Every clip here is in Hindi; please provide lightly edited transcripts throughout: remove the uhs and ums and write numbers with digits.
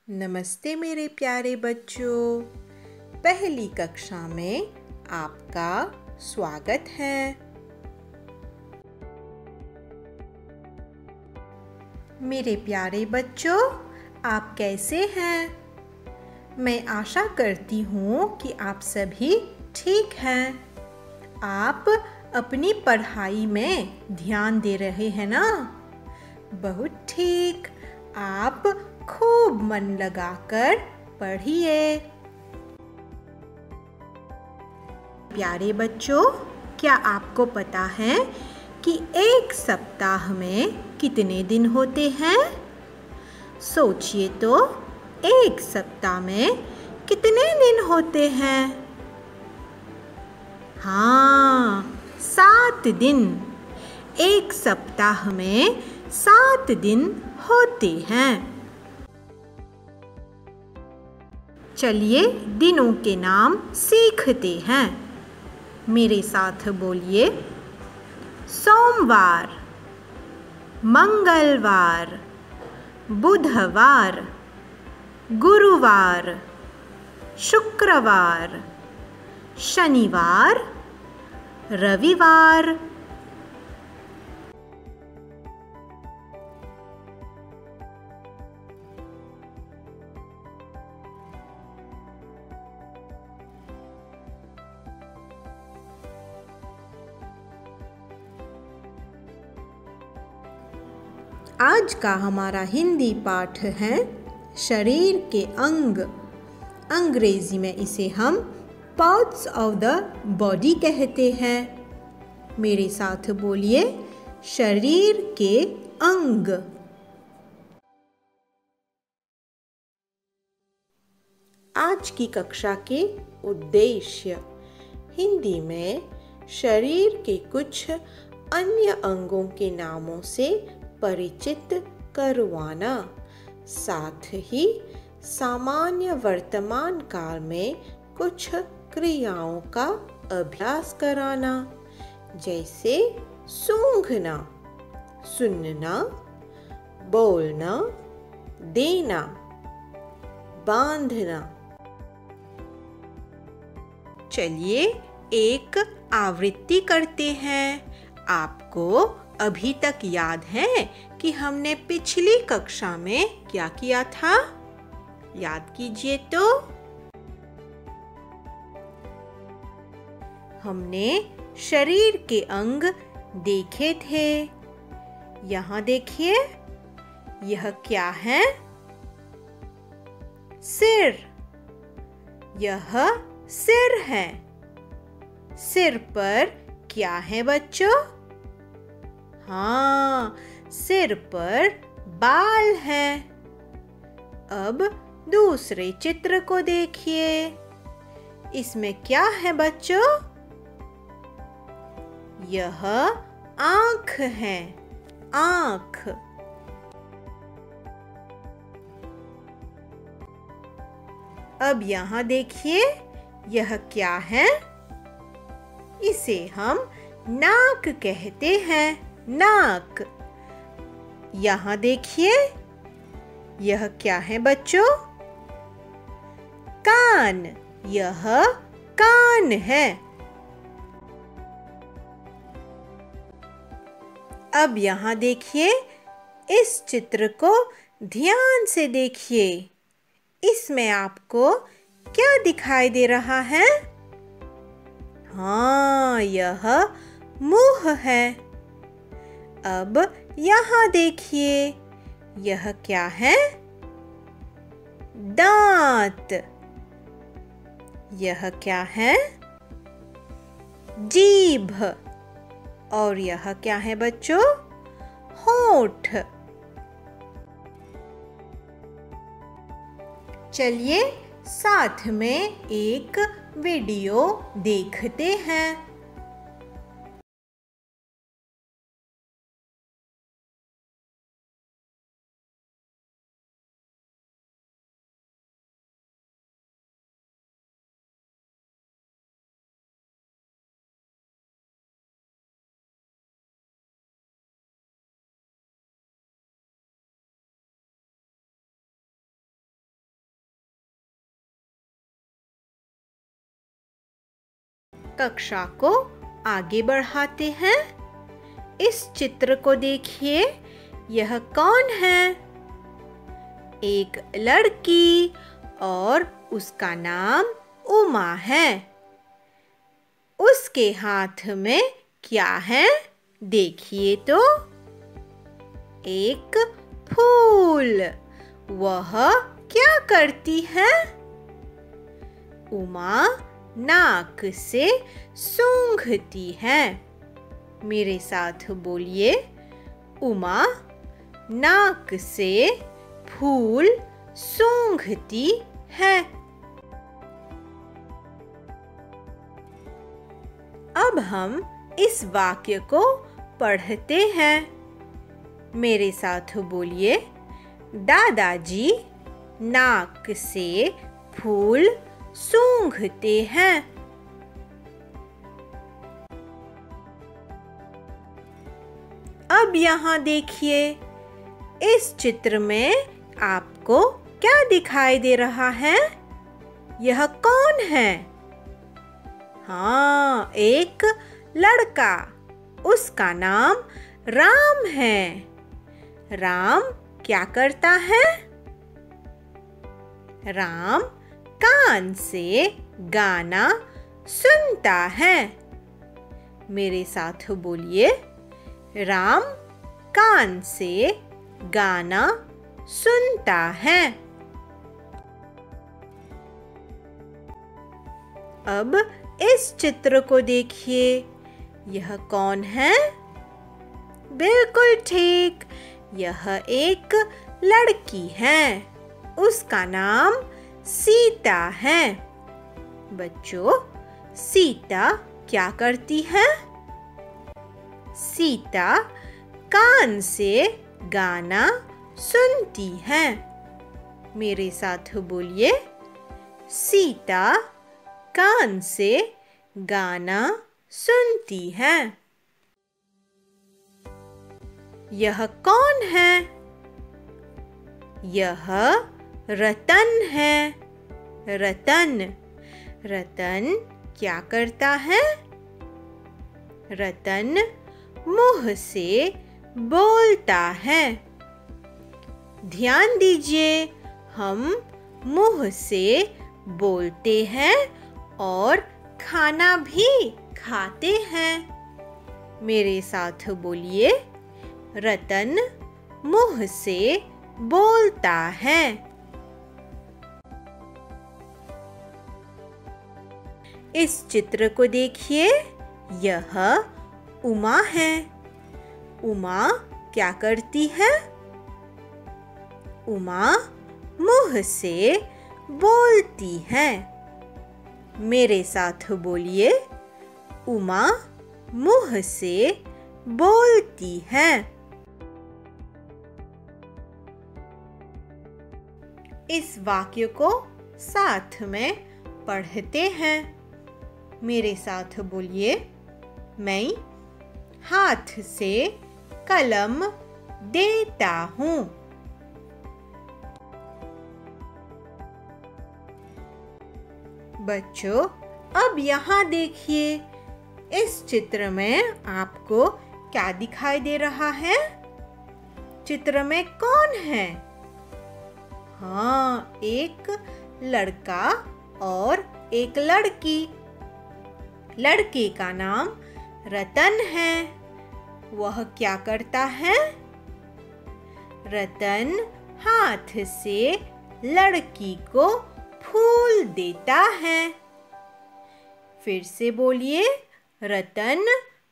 नमस्ते मेरे प्यारे बच्चों, पहली कक्षा में आपका स्वागत है। मेरे प्यारे बच्चों, आप कैसे हैं? मैं आशा करती हूँ कि आप सभी ठीक हैं। आप अपनी पढ़ाई में ध्यान दे रहे हैं ना? बहुत ठीक। आप खूब मन लगाकर पढ़िए। प्यारे बच्चों, क्या आपको पता है कि एक सप्ताह में कितने दिन होते हैं? सोचिए तो, एक सप्ताह में कितने दिन होते हैं? हाँ, 7 दिन। एक सप्ताह में 7 दिन होते हैं। चलिए दिनों के नाम सीखते हैं। मेरे साथ बोलिए। सोमवार, मंगलवार, बुधवार, गुरुवार, शुक्रवार, शनिवार, रविवार। आज का हमारा हिंदी पाठ है शरीर के अंग। अंग्रेजी में इसे हम पार्ट्स ऑफ द बॉडी कहते हैं। मेरे साथ बोलिए, शरीर के अंग। आज की कक्षा के उद्देश्य। हिंदी में शरीर के कुछ अन्य अंगों के नामों से परिचित करवाना, साथ ही सामान्य वर्तमान काल में कुछ क्रियाओं का अभ्यास कराना, जैसे सूंघना, सुनना, बोलना, देना, बांधना। चलिए एक आवृत्ति करते हैं। आपको अभी तक याद है कि हमने पिछली कक्षा में क्या किया था? याद कीजिए तो। हमने शरीर के अंग देखे थे। यहाँ देखिए, यह क्या है? सिर। यह सिर है। सिर पर क्या है बच्चों? हाँ, सिर पर बाल है। अब दूसरे चित्र को देखिए। इसमें क्या है बच्चों? यह आँख है। आँख। अब यहाँ देखिए, यह क्या है? इसे हम नाक कहते हैं। नाक। यहाँ देखिए, यह क्या है बच्चों? कान। यह कान है। अब यहाँ देखिए, इस चित्र को ध्यान से देखिए। इसमें आपको क्या दिखाई दे रहा है? हाँ, यह मुंह है। अब यहाँ देखिए, यह क्या है? दांत। यह क्या है? जीभ। और यह क्या है बच्चों? होंठ। चलिए साथ में एक वीडियो देखते हैं। कक्षा को आगे बढ़ाते हैं। इस चित्र को देखिए, यह कौन है? एक लड़की और उसका नाम उमा है। उसके हाथ में क्या है? देखिए तो, एक फूल। वह क्या करती है? उमा नाक से सूंघती है। मेरे साथ बोलिए, उमा नाक से फूल सूंघती है। अब हम इस वाक्य को पढ़ते हैं। मेरे साथ बोलिए, दादाजी नाक से फूल सूंघते हैं। अब यहाँ देखिए, इस चित्र में आपको क्या दिखाई दे रहा है? यह कौन है? हाँ, एक लड़का। उसका नाम राम है। राम क्या करता है? राम कान से गाना सुनता है। मेरे साथ बोलिए, राम कान से गाना सुनता है। अब इस चित्र को देखिए, यह कौन है? बिल्कुल ठीक, यह एक लड़की है। उसका नाम सीता है। बच्चों, सीता क्या करती है? सीता कान से गाना सुनती है। मेरे साथ बोलिए, सीता कान से गाना सुनती है। यह कौन है? यह रतन है। रतन क्या करता है? रतन मुंह से बोलता है। ध्यान दीजिए, हम मुंह से बोलते हैं और खाना भी खाते हैं। मेरे साथ बोलिए, रतन मुंह से बोलता है। इस चित्र को देखिए, यह उमा है। उमा क्या करती है? उमा मुंह से बोलती है। मेरे साथ बोलिए, उमा मुंह से बोलती है। इस वाक्य को साथ में पढ़ते हैं। मेरे साथ बोलिए, मैं हाथ से कलम देता हूँ। बच्चों, अब यहाँ देखिए, इस चित्र में आपको क्या दिखाई दे रहा है? चित्र में कौन है? हाँ, एक लड़का और एक लड़की। लड़के का नाम रतन है। वह क्या करता है? रतन हाथ से लड़की को फूल देता है। फिर से बोलिए, रतन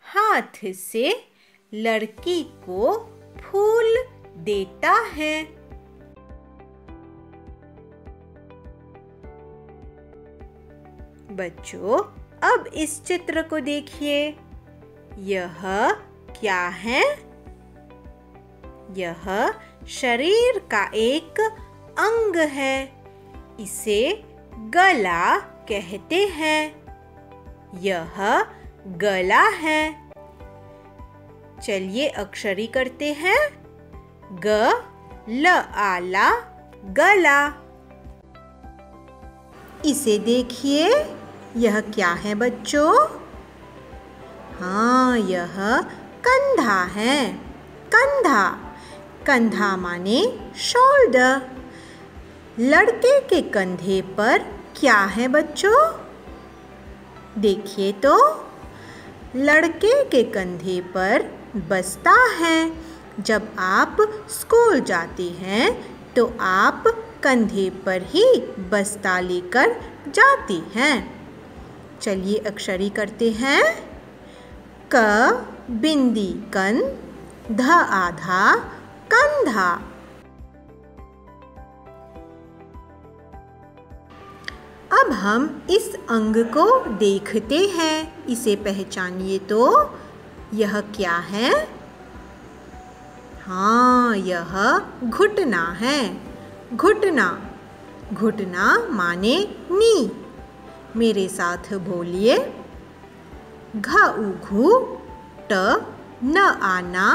हाथ से लड़की को फूल देता है। बच्चों, अब इस चित्र को देखिए। यह क्या है? यह शरीर का एक अंग है। इसे गला कहते हैं। यह गला है। चलिए अक्षरी करते हैं। ग ल आला गला। इसे देखिए, यह क्या है बच्चों? हाँ, यह कंधा है। कंधा। कंधा माने शोल्डर। लड़के के कंधे पर क्या है बच्चों? देखिए तो, लड़के के कंधे पर बस्ता है। जब आप स्कूल जाते हैं तो आप कंधे पर ही बस्ता लेकर जाते हैं। चलिए अक्षरी करते हैं। क बिंदी कन, ध आधा कंधा। अब हम इस अंग को देखते हैं। इसे पहचानिए तो, यह क्या है? हाँ, यह घुटना है। घुटना। घुटना माने नी। मेरे साथ बोलिए। घ उघू ट न आना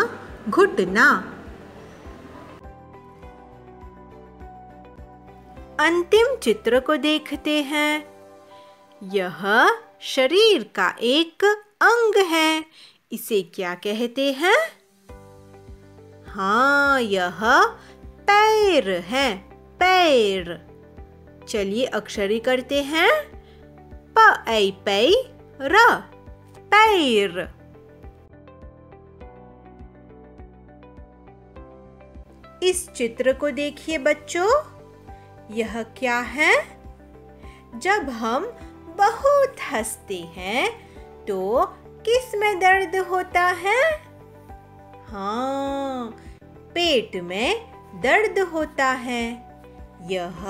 घुटना। अंतिम चित्र को देखते हैं। यह शरीर का एक अंग है। इसे क्या कहते हैं? हाँ, यह पैर है। पैर। चलिए अक्षरी करते हैं। प ऐ पै र पैर। इस चित्र को देखिए बच्चों। यह क्या है? जब हम बहुत हंसते हैं तो किस में दर्द होता है? हाँ, पेट में दर्द होता है। यह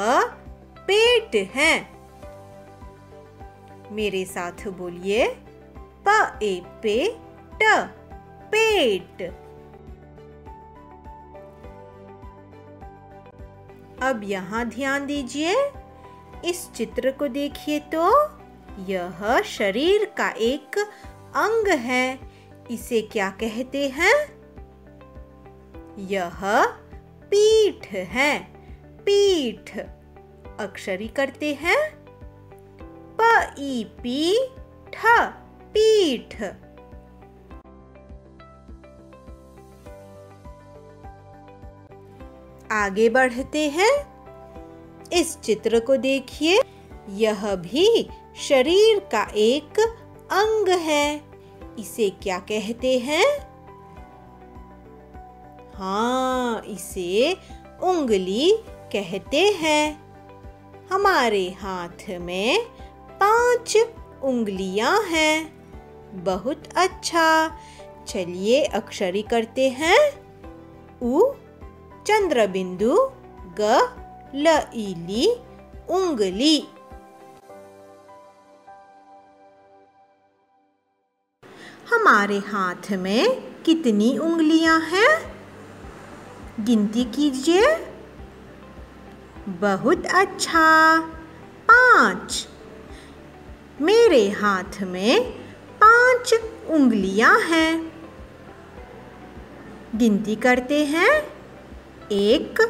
पेट है। मेरे साथ बोलिए। प ए पे ट पेट। अब यहाँ ध्यान दीजिए। इस चित्र को देखिए तो, यह शरीर का एक अंग है। इसे क्या कहते हैं? यह पीठ है। पीठ। अक्षरी करते हैं। प ई पी ठ पीठ। आगे बढ़ते हैं। इस चित्र को देखिए। यह भी शरीर का एक अंग है। इसे क्या कहते हैं? हाँ, इसे उंगली कहते हैं। हमारे हाथ में 5 उंगलियां हैं। बहुत अच्छा। चलिए अक्षरी करते हैं। उ चंद्र बिंदु, ग ल इली उंगली। हमारे हाथ में कितनी उंगलियां हैं? गिनती कीजिए। बहुत अच्छा, 5। मेरे हाथ में 5 उंगलियां हैं। गिनती करते हैं। 1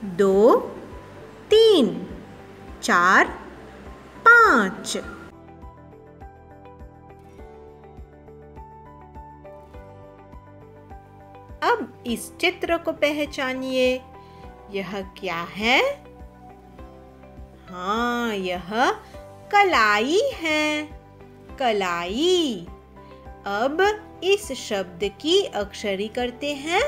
2 3 4 5। अब इस चित्र को पहचानिए। यह क्या है? हाँ, यह कलाई है। कलाई। अब इस शब्द की अक्षरी करते हैं।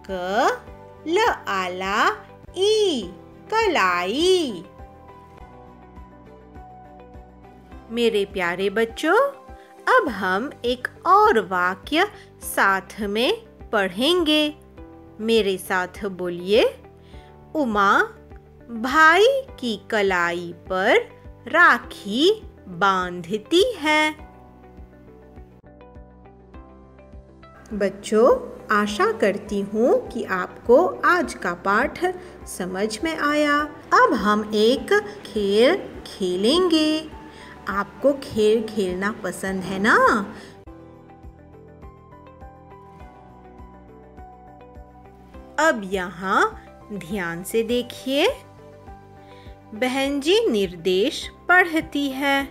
क ल आला ई कलाई। मेरे प्यारे बच्चों, अब हम एक और वाक्य साथ में पढ़ेंगे। मेरे साथ बोलिए। उमा भाई की कलाई पर राखी बांधती है। बच्चों, आशा करती हूँ कि आपको आज का पाठ समझ में आया। अब हम एक खेल खेलेंगे। आपको खेल खेलना पसंद है ना? अब यहाँ ध्यान से देखिए। बहन जी निर्देश पढ़ती है।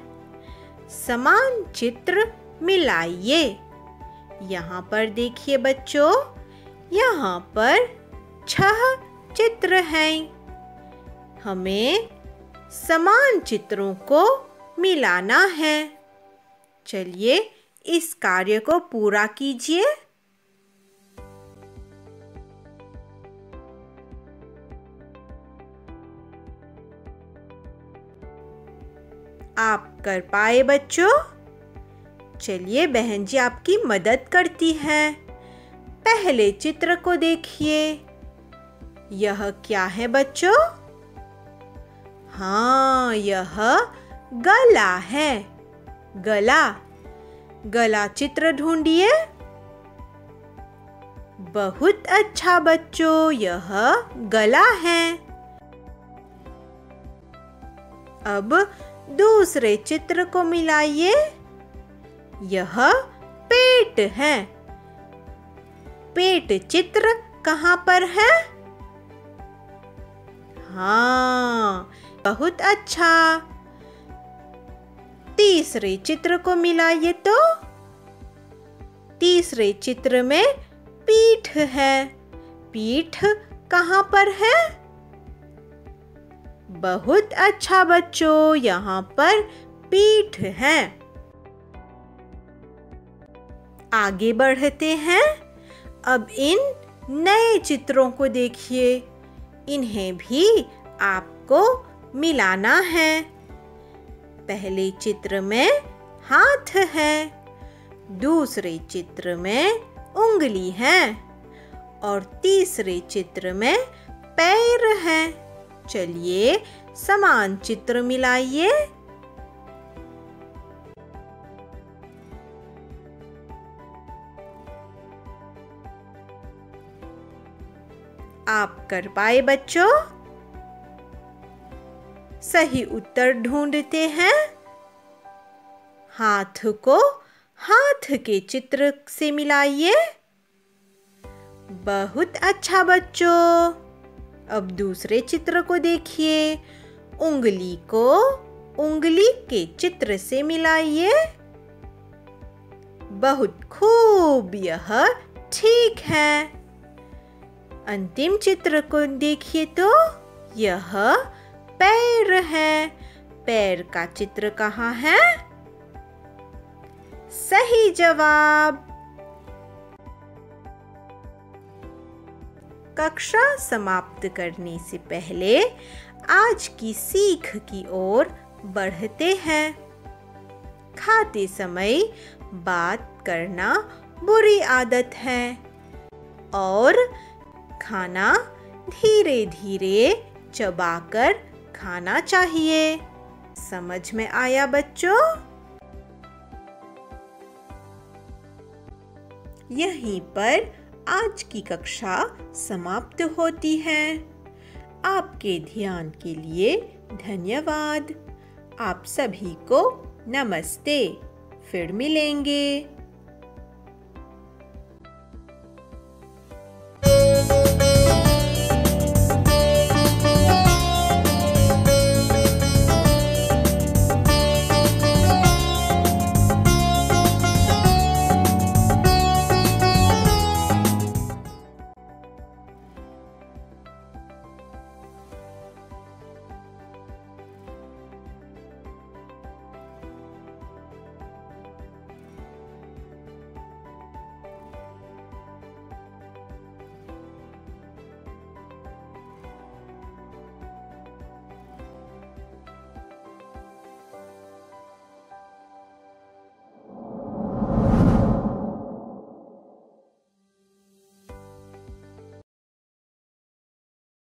समान चित्र मिलाइए। यहाँ पर देखिए बच्चों, यहाँ पर 6 चित्र हैं। हमें समान चित्रों को मिलाना है। चलिए इस कार्य को पूरा कीजिए। आप कर पाए बच्चों? चलिए बहन जी आपकी मदद करती है। पहले चित्र को देखिए। यह क्या है बच्चों? हाँ, यह गला है। गला। गला चित्र ढूंढिए। बहुत अच्छा बच्चों, यह गला है। अब दूसरे चित्र को मिलाइए। यह पेट है। पेट चित्र कहाँ पर है? हाँ, बहुत अच्छा। तीसरे चित्र को मिलाइए तो तीसरे चित्र में पीठ है। पीठ कहाँ पर है? बहुत अच्छा बच्चों, यहाँ पर पीठ है। आगे बढ़ते हैं। अब इन नए चित्रों को देखिए। इन्हें भी आपको मिलाना है। पहले चित्र में हाथ है। दूसरे चित्र में उंगली है। और तीसरे चित्र में पैर है। चलिए समान चित्र मिलाइए। आप कर पाए बच्चों? सही उत्तर ढूंढते हैं। हाथ को हाथ के चित्र से मिलाइए। बहुत अच्छा बच्चों। अब दूसरे चित्र को देखिए। उंगली को उंगली के चित्र से मिलाइए। बहुत खूब, यह ठीक है। अंतिम चित्र को देखिए तो यह पैर है। पैर का चित्र कहाँ है? सही जवाब। कक्षा समाप्त करने से पहले आज की सीख की ओर बढ़ते हैं। खाते समय बात करना बुरी आदत है और खाना धीरे धीरे चबाकर खाना चाहिए। समझ में आया बच्चों? यहीं पर आज की कक्षा समाप्त होती है। आपके ध्यान के लिए धन्यवाद। आप सभी को नमस्ते। फिर मिलेंगे।